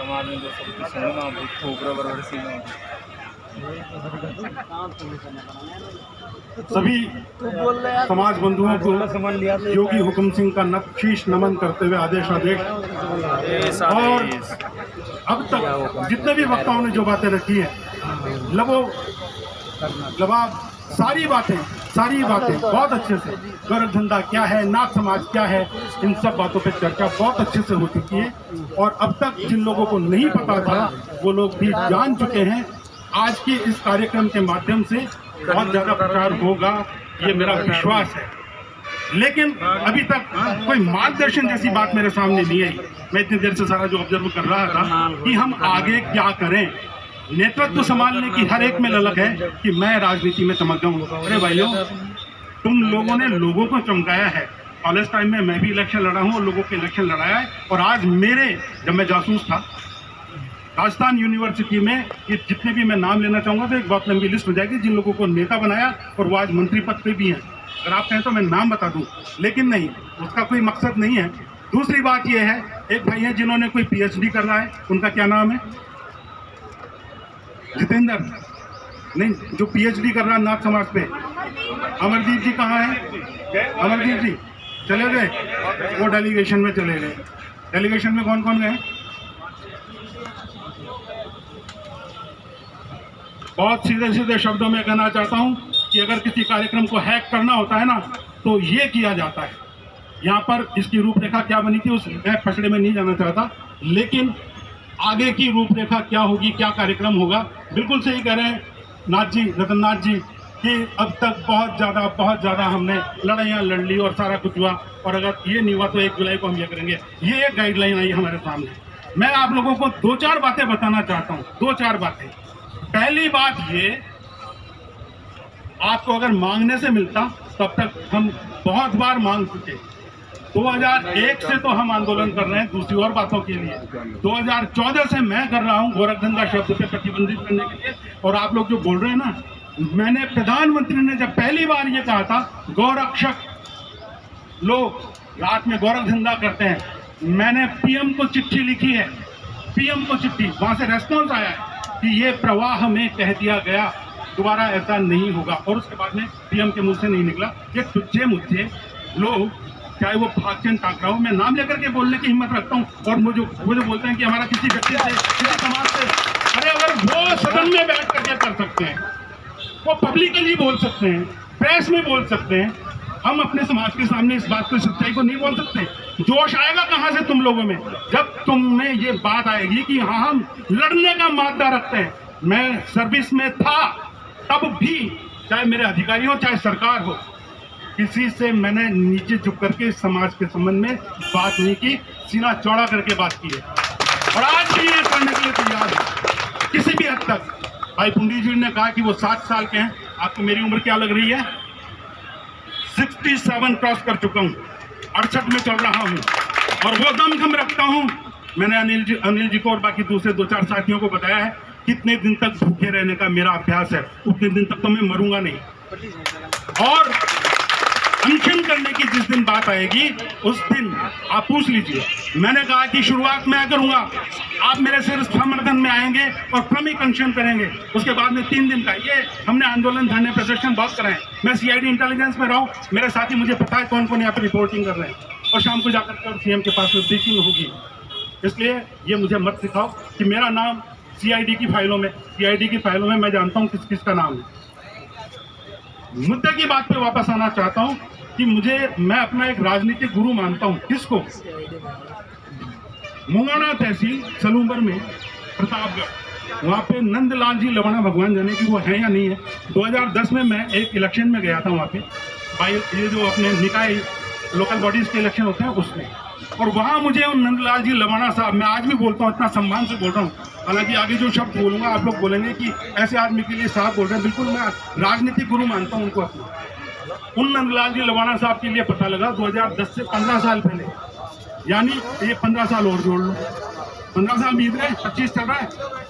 समाज में जो सब कुछ है ना ठोकरा बराबर सी में सभी समाज बंधुओं को योगी हुक्म सिंह का शीश नमन करते हुए आदेश और अब तक जितने भी वक्ताओं ने जो बातें रखी हैं लबाब सारी बातें बहुत अच्छे से गोरख धंधा क्या है, नाथ समाज क्या है, इन सब बातों पे चर्चा बहुत अच्छे से हो चुकी है। और अब तक जिन लोगों को नहीं पता था वो लोग भी जान चुके हैं। आज के इस कार्यक्रम के माध्यम से बहुत ज़्यादा प्रचार होगा, ये मेरा विश्वास है। लेकिन अभी तक कोई मार्गदर्शन जैसी बात मेरे सामने नहीं आई। मैं इतनी देर से सारा जो ऑब्जर्व कर रहा था कि हम आगे क्या करें। नेतृत्व संभालने की हर एक में ललक है कि मैं राजनीति में चमक जाऊं। अरे भाइयों, तुम लोगों ने लोगों को चमकाया है। कॉलेज टाइम में मैं भी इलेक्शन लड़ा हूं और लोगों के इलेक्शन लड़ाया है। और आज जब मैं जासूस था राजस्थान यूनिवर्सिटी में, ये जितने भी मैं नाम लेना चाहूँगा तो एक बहुत लंबी लिस्ट हो जाएगी जिन लोगों को नेता बनाया और वो आज मंत्री पद पे भी हैं। अगर आप कहें तो मैं नाम बता दूं, लेकिन नहीं, उसका कोई मकसद नहीं है। दूसरी बात ये है, एक भाई है जिन्होंने कोई PhD कर रहा है, उनका क्या नाम है? जितेंद्र नहीं, जो PhD कर रहा है नाथ समाज पे। अमरदीप जी कहाँ है? अमरदीप जी चले गए, वो डेलीगेशन में चले गए। डेलीगेशन में कौन कौन गए? बहुत सीधे सीधे शब्दों में कहना चाहता हूं कि अगर किसी कार्यक्रम को हैक करना होता है ना तो ये किया जाता है। यहाँ पर इसकी रूपरेखा क्या बनी थी उस मैं फसड़े में नहीं जाना चाहता, लेकिन आगे की रूपरेखा क्या होगी, क्या कार्यक्रम होगा, बिल्कुल सही कह रहे हैं नाथ जी, रतननाथ जी, कि अब तक बहुत ज़्यादा हमने लड़ाइयाँ लड़ ली और सारा कुछ हुआ। और अगर ये नहीं हुआ तो 1 जुलाई को हम ये करेंगे। ये एक गाइडलाइन आई हमारे सामने। मैं आप लोगों को 2-4 बातें बताना चाहता हूँ, 2-4 बातें। पहली बात ये, आपको अगर मांगने से मिलता तब तक हम बहुत बार मांग चुके। 2001 से तो हम आंदोलन कर रहे हैं दूसरी और बातों के लिए। 2014 से मैं कर रहा हूं गोरख धंधा शब्द पे प्रतिबंधित करने के लिए। और आप लोग जो बोल रहे हैं ना, मैंने प्रधानमंत्री ने जब पहली बार ये कहा था गौरक्षक लोग रात में गोरख धंधा करते हैं, मैंने PM को चिट्ठी लिखी है, PM को चिट्ठी, वहां से रेस्पॉन्स आया है कि ये प्रवाह में कह दिया गया, दोबारा ऐसा नहीं होगा। और उसके बाद में PM के मुंह से नहीं निकला। ये तुझे मुझे लोग, चाहे वो भागचंद टाकरा हो, मैं नाम लेकर के बोलने की हिम्मत रखता हूँ। और मुझे बोलते हैं कि हमारा किसी व्यक्ति से, किसी समाज से, अरे अगर वो सदन में बैठ करके कर सकते हैं, वो पब्लिकली बोल सकते हैं, प्रेस में बोल सकते हैं, हम अपने समाज के सामने इस बात को, सच्चाई को नहीं बोल सकते? जोश आएगा कहाँ से तुम लोगों में जब तुम में ये बात आएगी कि हाँ हम लड़ने का मादा रखते हैं। मैं सर्विस में था तब भी, चाहे मेरे अधिकारी हो चाहे सरकार हो, किसी से मैंने नीचे झुक करके समाज के संबंध में बात नहीं की, सीना चौड़ा करके बात की है। और आज भी ये करने के लिए तैयार है किसी भी हद तक। भाई पुंडी जी ने कहा कि वो 7 साल के हैं। आपको मेरी उम्र क्या लग रही है? 67 क्रॉस कर चुका हूँ, 68 में चल रहा हूँ और वो दमखम रखता हूँ। मैंने अनिल जी को और बाकी दूसरे 2-4 साथियों को बताया है कितने दिन तक भूखे रहने का मेरा अभ्यास है, उतने दिन तक तो मैं मरूंगा नहीं। और अनशन करने की जिस दिन बात आएगी उस दिन आप पूछ लीजिए, मैंने कहा कि शुरुआत मैं करूंगा, आप मेरे सिर समर्थन में आएंगे और क्रमिक अनशन करेंगे। उसके बाद में 3 दिन का ये हमने आंदोलन, धरने, प्रदर्शन बहुत कराए। मैं CID इंटेलिजेंस में रहा हूँ, मेरे साथी, मुझे पता है कौन कौन यहाँ पर रिपोर्टिंग कर रहे हैं। और शाम को जाकर के CM के पास में ब्रीफिंग होगी। इसलिए ये मुझे मत सिखाओ कि मेरा नाम CID की फाइलों में मैं जानता हूँ किस किस का नाम है। मुद्दे की बात पे वापस आना चाहता हूं कि मैं अपना एक राजनीतिक गुरु मानता हूं। किसको? मुंगाना तहसील सलूंबर में प्रतापगढ़, वहां पे नंदलाल जी लवाना, भगवान जाने कि वो है या नहीं है। 2010 में मैं एक इलेक्शन में गया था वहां पे, ये जो अपने निकाय लोकल बॉडीज के इलेक्शन होते हैं उसमें। और वहां मुझे नंदलाल जी लवाना साहब, मैं आज भी बोलता हूँ, इतना सम्मान से बोल रहा हूँ, हालांकि आगे जो शब्द बोलूंगा आप लोग बोलेंगे कि ऐसे आदमी के लिए साहब बोल रहे हैं। बिल्कुल मैं राजनीतिक गुरु मानता हूं उनको अपना। उन नंदलाल जी लवाना साहब के लिए पता लगा 2010 से 15 साल पहले, यानी ये 15 साल और जोड़ लो, 15 साल बीत गए, 25 चल रहा है,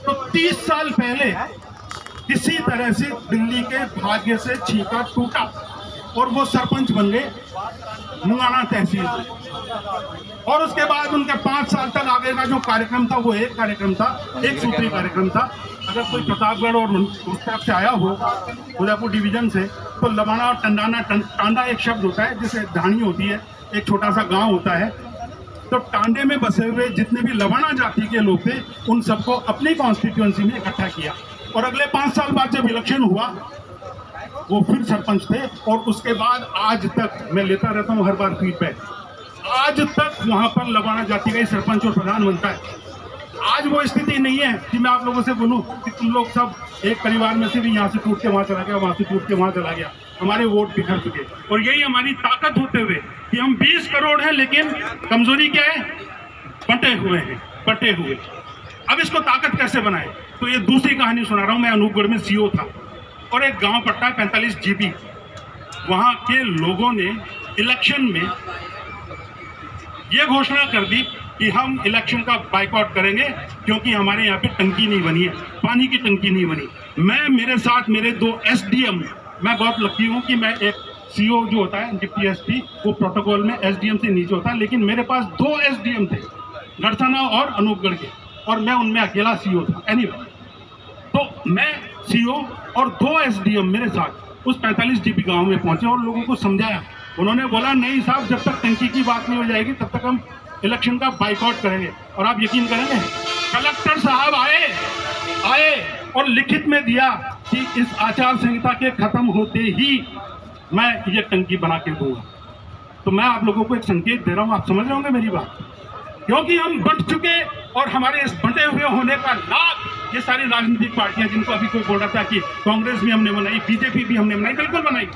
तो 30 साल पहले किसी तरह से दिल्ली के भाग्य से छींका टूटा और वो सरपंच बन गए मुंगाना तहसील से। और उसके बाद उनके 5 साल तक आगे का जो कार्यक्रम था वो एक कार्यक्रम था, एक सूत्रीय कार्यक्रम था। अगर कोई प्रतापगढ़ और उस तरफ से आया हो उदयपुर डिवीजन से, तो लबाना और टंडाना, टांडा एक शब्द होता है जिसे ढाणी होती है, एक छोटा सा गांव होता है। तो टांडे में बसे हुए जितने भी लबाना जाति के लोग थे उन सबको अपनी कॉन्स्टिट्यूएंसी में इकट्ठा किया, और अगले 5 साल बाद जब इलेक्शन हुआ वो फिर सरपंच थे। और उसके बाद आज तक मैं लेता रहता हूँ हर बार फीडबैक, आज तक वहां पर लबाना जाति का ही सरपंच और प्रधान बनता है। आज वो स्थिति नहीं है कि मैं आप लोगों से बोलूं कि तुम लोग सब एक परिवार में से भी यहाँ से टूट के वहां चला गया, वहां से टूट के वहां चला गया। हमारे वोट बिखर चुके, और यही हमारी ताकत होते हुए कि हम 20 करोड़ हैं, लेकिन कमजोरी क्या है? बंटे हुए हैं, बंटे हुए। अब इसको ताकत कैसे बनाए? तो ये दूसरी कहानी सुना रहा हूं। मैं अनूपगढ़ में सीओ था, और एक गांव पड़ता है 45 GB। वहां के लोगों ने इलेक्शन में ये घोषणा कर दी कि हम इलेक्शन का बाइकआउट करेंगे क्योंकि हमारे यहाँ पे टंकी नहीं बनी है, पानी की टंकी नहीं बनी। मेरे साथ मेरे 2 SDM, मैं बहुत लकी हूँ कि मैं एक CO जो होता है डिप्टी SP, वो प्रोटोकॉल में SDM से नीचे होता है, लेकिन मेरे पास 2 SDM थे, गढ़थना और अनूपगढ़ के, और मैं उनमें अकेला CO था। एनीवे, तो मैं CO और 2 SDM मेरे साथ उस 45 GB गाँव में पहुंचे और लोगों को समझाया। उन्होंने बोला नहीं साहब, जब तक टंकी की बात नहीं हो जाएगी तब तक हम इलेक्शन का बाइकआउट करेंगे। और आप यकीन करेंगे, कलेक्टर साहब आए और लिखित में दिया कि इस आचार संहिता के खत्म होते ही मैं ये टंकी बना के दूंगा। तो मैं आप लोगों को एक संकेत दे रहा हूं, आप समझ रहे होंगे मेरी बात, क्योंकि हम बंट चुके, और हमारे इस बंटे हुए होने का लाभ ये सारी राजनीतिक पार्टियां, जिनको अभी कोई बोल रहा था कि कांग्रेस भी हमने बनाई, BJP भी हमने बनाई, बिल्कुल बनाई।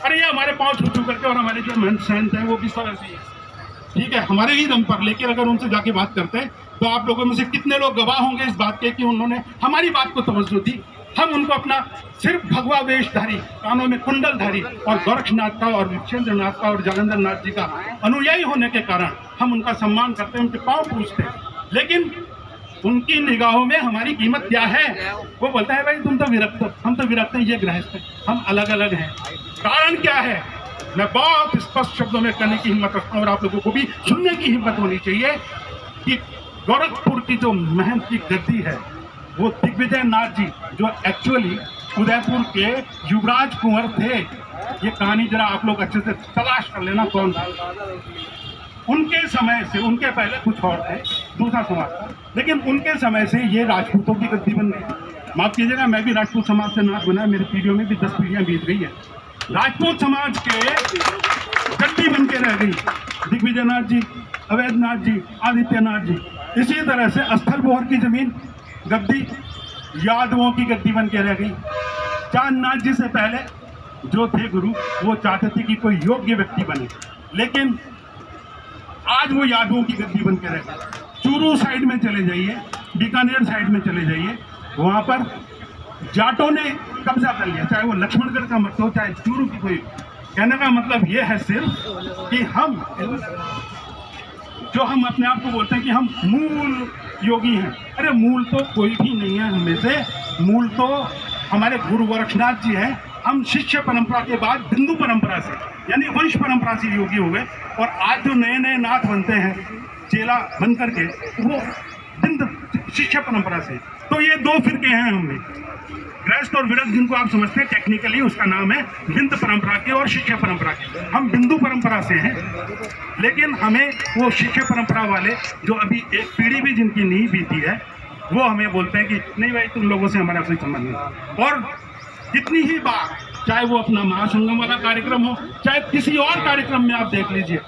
अरे ये हमारे पांव छू करके, और हमारे जो महंत सहंत हैं वो भी सब ऐसे ही है, ठीक है, हमारे ही दम पर। लेकिन अगर उनसे जाके बात करते हैं तो आप लोगों में से कितने लोग गवाह होंगे इस बात के कि उन्होंने हमारी बात को तवज्जो दी। हम उनको अपना सिर्फ भगवा वेशधारी, कानों में कुंडलधारी, और गोरक्षनाथ का और विक्षेंद्र नाथ का और जालंधर नाथ जी का अनुयायी होने के कारण हम उनका सम्मान करते हैं, उनके पांव पूजते हैं। लेकिन उनकी निगाहों में हमारी कीमत क्या है? वो बोलता है भाई तुम तो विरक्त हो, हम तो विरक्त हैं, ये गृहस्थ हैं, हम अलग अलग हैं। कारण क्या है? मैं बहुत स्पष्ट शब्दों में कहने की हिम्मत रखता हूँ, और आप लोगों को भी सुनने की हिम्मत होनी चाहिए कि गोरखपुर की जो महंत की गद्दी है वो दिग्विजय नाथ जी, जो एक्चुअली उदयपुर के युवराज कुंवर थे। ये कहानी जरा आप लोग अच्छे से तलाश कर लेना कौन था। उनके समय से, उनके पहले कुछ और थे, दूसरा समाज था, लेकिन उनके समय से ये राजपूतों की गद्दी बन गई। माफ कीजिएगा, मैं भी राजपूत समाज से नाथ बना, मेरी पीढ़ियों में भी 10 पीढ़ियां बीत गई है। राजपूत समाज के गद्दी बन के रह गई दिग्विजय नाथ जी, अवैधनाथ जी, आदित्यनाथ जी। इसी तरह से स्थल बोहर की जमीन गद्दी यादवों की गद्दी बन के रह गई। चांदनाथ जी से पहले जो थे गुरु, वो चाहते थे कि कोई योग्य व्यक्ति बने, लेकिन आज वो यादवों की गद्दी बन के रह गई। चूरू साइड में चले जाइए, बीकानेर साइड में चले जाइए, वहां पर जाटों ने कब्जा कर लिया, चाहे वो लक्ष्मणगढ़ का मत हो, चाहे चूरू की कोई। कहने का मतलब ये है सिर्फ कि हम अपने आप को बोलते हैं कि हम मूल योगी हैं। अरे मूल तो कोई भी नहीं है हमें से, मूल तो हमारे गुरु गोरक्षनाथ जी हैं। हम शिष्य परंपरा के बाद बिंदु परंपरा से, यानी वंश परंपरा से योगी हो गए, और आज जो नए नए नाथ बनते हैं चेला बन करके, वो बिंदु शिष्य परंपरा से। तो ये 2 फिरके हैं हमें, गृहस्थ और विरक्त, जिनको आप समझते हैं टेक्निकली उसका नाम है बिंदु परंपरा के और शिष्य परंपरा के। हम बिंदु परंपरा से हैं, लेकिन हमें वो शिष्य परंपरा वाले जो अभी एक पीढ़ी भी जिनकी नहीं बीती है, वो हमें बोलते हैं कि नहीं भाई तुम लोगों से हमारा कोई संबंध नहीं। और कितनी ही बार, चाहे वो अपना महासंगम वाला कार्यक्रम हो, चाहे किसी और कार्यक्रम में आप देख लीजिए,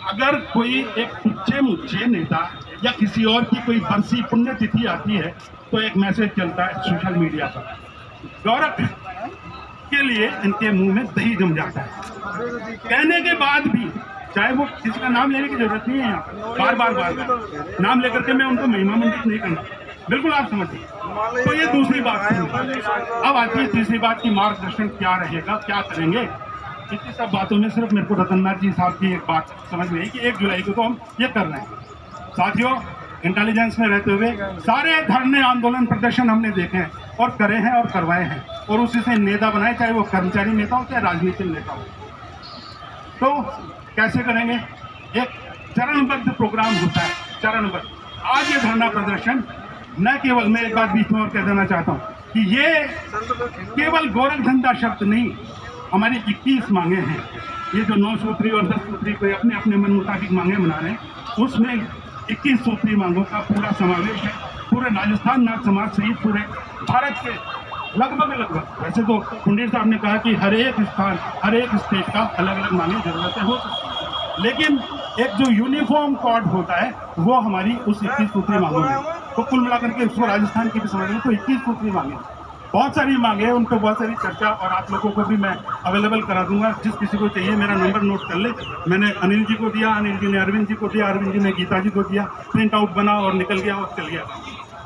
अगर कोई एक उच्चे मुच्चे नेता या किसी और की कोई बरसी पुण्यतिथि आती है तो एक मैसेज चलता है सोशल मीडिया पर, गौरव के लिए इनके मुंह में दही जम जाता है। कहने के बाद भी, चाहे वो किसी का नाम लेने की जरूरत नहीं है, यहाँ बार बार नाम लेकर के मैं उनको महिमा मंडित नहीं करना, बिल्कुल आप समझिए। तो ये दूसरी बात थी। अब आती है तीसरी बात की मार्गदर्शन क्या रहेगा, क्या करेंगे। इतनी सब बातों में सिर्फ मेरे को रतननाथ जी साहब की एक बात समझ में आई कि 1 जुलाई को तो हम ये कर रहे हैं। साथियों, इंटेलिजेंस में रहते हुए सारे धरने आंदोलन प्रदर्शन हमने देखे हैं और करे हैं और करवाए हैं, और उसी से नेता बनाए, चाहे वो कर्मचारी नेता हो चाहे राजनीतिक नेता हो। तो कैसे करेंगे? एक चरणबद्ध प्रोग्राम होता है, चरणबद्ध। आज ये धरना प्रदर्शन न केवल, मैं एक बात बीच में और कह देना चाहता हूँ कि ये केवल गोरख धंधा शब्द नहीं, हमारी 21 मांगे हैं। ये जो 9 सूत्री और 10 सूत्री को अपने अपने मन मुताबिक मांगे बना रहे हैं, उसमें 21 सूत्री मांगों का पूरा समावेश है। पूरे राजस्थान नाथ समाज सहित पूरे भारत के लगभग, वैसे तो पंडित साहब ने कहा कि हर एक स्थान, हर एक स्टेट का अलग अलग मांगे जरूरतें हो सकती हैं, लेकिन एक जो यूनिफॉर्म कोड होता है वो हमारी उस 21 सूत्री मांगों में, तो कुल मिलाकर के उसको राजस्थान की भी समझ लें तो 21 सूत्री मांगे, बहुत सारी मांगे हैं, उन पर बहुत सारी चर्चा, और आप लोगों को भी मैं अवेलेबल करा दूंगा। जिस किसी को चाहिए मेरा नंबर नोट कर ले। मैंने अनिल जी को दिया, अनिल जी ने अरविंद जी को दिया, अरविंद जी ने गीता जी को दिया, प्रिंट आउट बना और निकल गया और चल गया।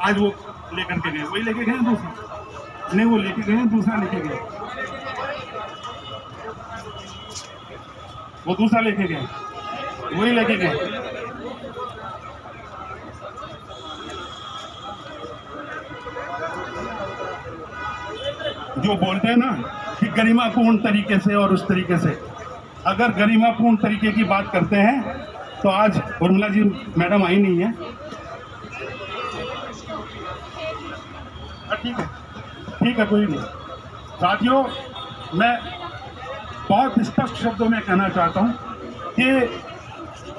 आज वो लेकर के गए, वही लेके गए दूसरा नहीं, वो लेके गए दूसरा लेके गए, वो दूसरा लेके गए, वही लेके गए। जो बोलते हैं ना कि गरिमापूर्ण तरीके से और उस तरीके से, अगर गरिमापूर्ण तरीके की बात करते हैं तो आज उर्मिला जी मैडम आई नहीं है। ठीक है, कोई नहीं। साथियों, मैं बहुत स्पष्ट शब्दों में कहना चाहता हूं कि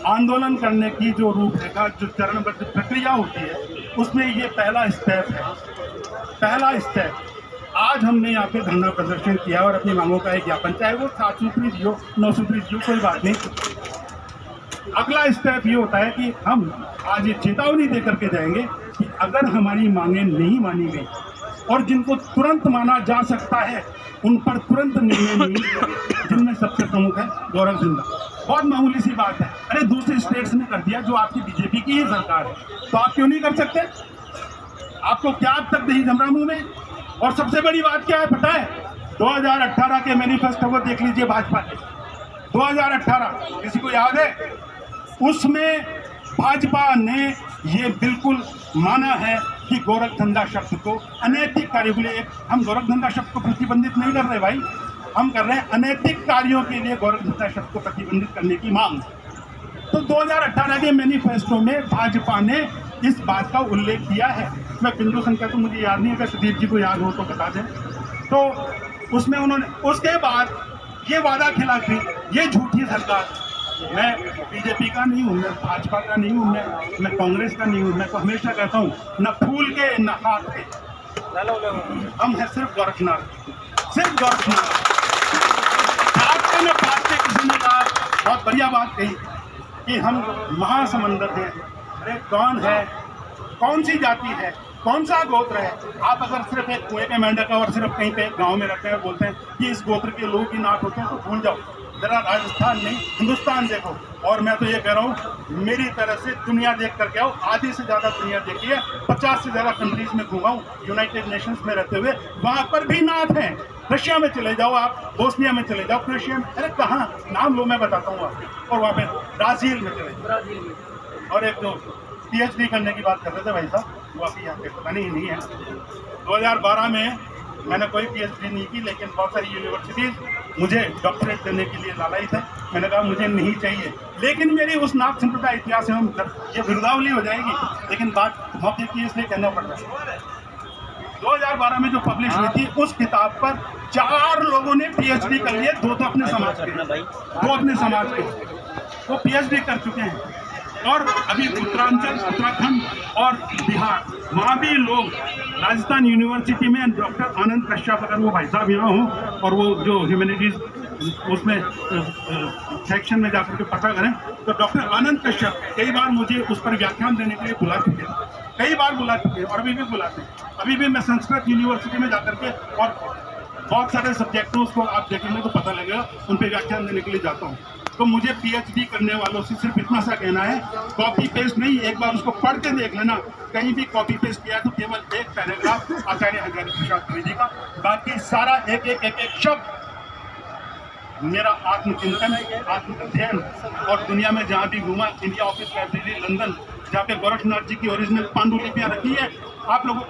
आंदोलन करने की जो रूपरेखा, जो चरणबद्ध प्रक्रिया होती है, उसमें ये पहला स्टेप है। पहला स्टेप आज हमने यहाँ पे धरना प्रदर्शन किया और अपनी मांगों का एक ज्ञापन, चाहे वो 7 सूत्री दियो, 9 सूत्री दियो, कोई बात नहीं। अगला स्टेप ये होता है कि हम आज ये चेतावनी दे करके जाएंगे कि अगर हमारी मांगे नहीं मानी गई और जिनको तुरंत माना जा सकता है उन पर तुरंत निर्णय नहीं लेंगे, जिनमें सबसे प्रमुख है गोरख धंधा। बहुत मामूली सी बात है, अरे दूसरे स्टेट्स ने कर दिया, जो आपकी बीजेपी की ही सरकार है, तो आप क्यों नहीं कर सकते? आपको क्या अब तक दही जमरा मुंह में? और सबसे बड़ी बात क्या है पता है? 2018 के मैनिफेस्टो को देख लीजिए भाजपा के। 2018 किसी को याद है? उसमें भाजपा ने ये बिल्कुल माना है कि गोरख धंधा शब्द को अनैतिक कार्यों के लिए, हम गोरख धंधा शब्द को प्रतिबंधित नहीं कर रहे भाई, हम कर रहे हैं अनैतिक कार्यों के लिए गोरख धंधा शब्द को प्रतिबंधित करने की मांग। तो 2018 के मैनिफेस्टो में भाजपा ने इस बात का उल्लेख किया है। मैं बिंदु संख्या तो मुझे याद नहीं है, अगर सुदीप जी को याद हो तो बता दें। तो उसमें उन्होंने उसके बाद ये वादा खिला कि ये झूठी सरकार, मैं बीजेपी का नहीं हूँ, मैं भाजपा का नहीं हूँ, मैं कांग्रेस का नहीं हूँ, मैं तो हमेशा कहता हूँ न फूल के न हाथ के, हम हैं सिर्फ गोरखनाथ, सिर्फ गोरखनाथ। आपके में बात के किसी ने कहा, बहुत बढ़िया बात कही कि हम महासमंदर हैं। अरे कौन है, कौन सी जाति है, कौन सा गोत्र है? आप अगर सिर्फ एक कुएं के मेंढक और सिर्फ कहीं पे गांव में रहते हैं, बोलते हैं कि इस गोत्र के लोग ही नाथ होते हैं, तो भूल जाओ। जरा राजस्थान नहीं, हिंदुस्तान देखो। और मैं तो ये कह रहा हूँ, मेरी तरह से दुनिया देख करके आओ। आधी से ज़्यादा दुनिया देखी है, 50 से ज़्यादा कंट्रीज में घूमा हूँ यूनाइटेड नेशंस में रहते हुए, वहाँ पर भी नाथ हैं। रशिया में चले जाओ, आप बोस्निया में चले जाओ, क्रोएशिया में, अरे कहाँ नाम लो, मैं बताता हूँ आपको। और वहाँ पे ब्राज़ील में चले जाओ। और एक जो PhD करने की बात कर रहे थे भाई साहब, वो अभी यहाँ पे पता नहीं है। 2012 में मैंने कोई PhD नहीं की, लेकिन बहुत सारी यूनिवर्सिटीज़ मुझे डॉक्टरेट देने के लिए लालच है। मैंने कहा मुझे नहीं चाहिए, लेकिन मेरी उस नाथ संप्रदाय इतिहास में ये विरुद्धावली हो जाएगी, लेकिन बात मौके की इसलिए कहना पड़ रहा है। 2012 में जो पब्लिश हुई थी, उस किताब पर 4 लोगों ने PhD कर लिए, 2 तो अपने समाज के, 2 अपने समाज के, वो PhD कर चुके हैं। और अभी उत्तरांचल, उत्तराखंड और बिहार, वहाँ भी लोग, राजस्थान यूनिवर्सिटी में डॉक्टर आनंद कश्यप, अगर वो भाई साहब यहाँ हों और वो जो ह्यूमैनिटीज़ उसमें सेक्शन में जाकर के पता करें, तो डॉक्टर आनंद कश्यप कई बार मुझे उस पर व्याख्यान देने के लिए बुला चुके हैं, कई बार बुला चुके हैं और अभी भी बुलाते हैं। अभी भी मैं संस्कृत यूनिवर्सिटी में जाकर के, और बहुत सारे सब्जेक्टों को आप देखेंगे तो पता लगेगा, उन पर व्याख्यान देने के लिए जाता हूँ। तो मुझे PhD करने वालों से सिर्फ इतना सा कहना है, कॉपी पेस्ट नहीं, एक बार उसको पढ़ के देख लेना। कहीं भी कॉपी पेस्ट किया तो केवल एक पैराग्राफ आचार्य हजारी प्रसाद त्रिवेदी का, बाकी सारा एक एक शब्द मेरा आत्मचिंतन, आत्म अध्ययन। और दुनिया में जहाँ भी घूमा, इंडिया ऑफिस लाइब्रेरी लंदन, जहाँ पे गोरखनाथ जी की ओरिजिनल पांडुलिपियाँ रखी है, आप लोगों को